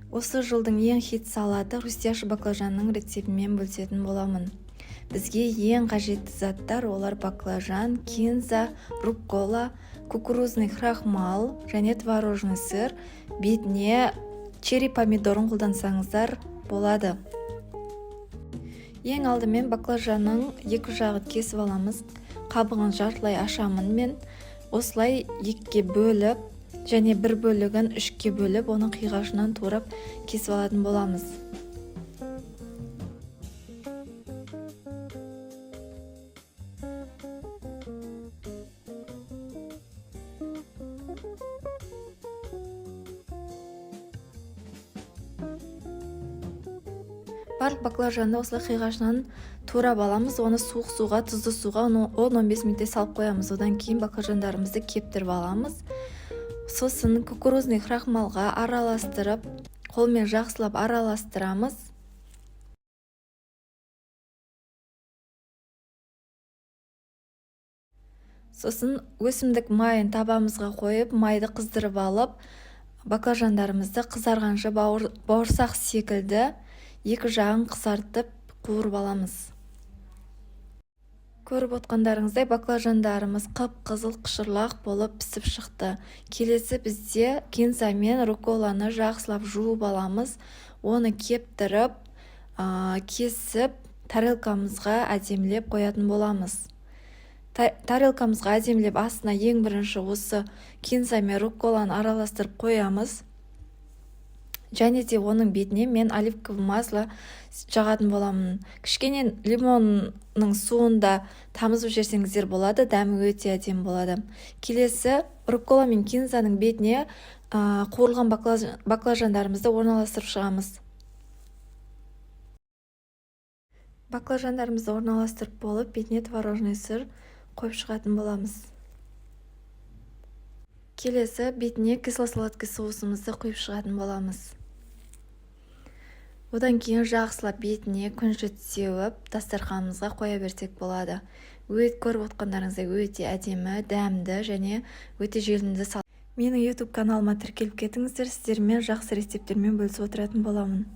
Осы жылдың ең хит салаты хрустящий баклажанның рецептімен бөлісетін боламын. Бізге ең қажетті заттар олар баклажан, кинза, руккола, кукурузный крахмал және творожный сыр, бетіне черри помидорын қолдансаңыздар болады. Ең алдымен баклажанның екі жағын кесіп аламыз. Қабығын жартылай ашамын мен. Осылай екіге бөліп, және бір бөлігін үшке бөліп, оның қиғашынан турап кесіп алатын боламыз. Барлық баклажанды осылай қиғашынан турап аламыз. Оны суық суға, тұзды суға 10-15 минутте салып қоямыз. Одан кейін баклажандарымызды кептіріп аламыз. Сосын кукурузный крахмалға араластырып, қолмен жақсылап араластырамыз. Сосын өсімдік майын табамызға қойып, майды қыздырып алып, баклажандарымызды қызарғанша бауырсақ секілді екі жағын қызартып қуырып аламыз. Көріп отқандарыңыздай баклажандарымыз қып-қызыл қышырлақ болып пісіп шықты. Келесі бізде кинза мен рукколаны жақсылап жуып аламыз. Оны кептіріп, кесіп, тарелкамызға әдемілеп қоятын боламыз. Тарелкамызға әдемілеп астына ең бірінші осы кинза мен рукколаны араластырып қоямыз. Және де оның бетіне мен оливковый масло жағатын боламын. Кішкене лимонның суында тамызып жіберсеңіздер болады, дәмі өте әдемі болады. Келесі руккола мен кинзаның бетіне қуырылған баклажандарымызды орналастырып шығамыз. Баклажандарымызды орналастырып болып, бетіне творожный сыр қойып шығатын боламыз. Келесі бетіне кисло-сладкий соусымызды құйып шығатын боламыз. Одан кейін жақсылап бетіне күнжіт сеуіп, дастарханымызға қоя берсек болады. Көріп отқандарыңыздай өте әдемі, дәмді және өте желінді салат. Менің YouTube каналыма тіркеліп кетіңіздер, сіздермен жақсы рецептермен бөлісіп отыратын боламын.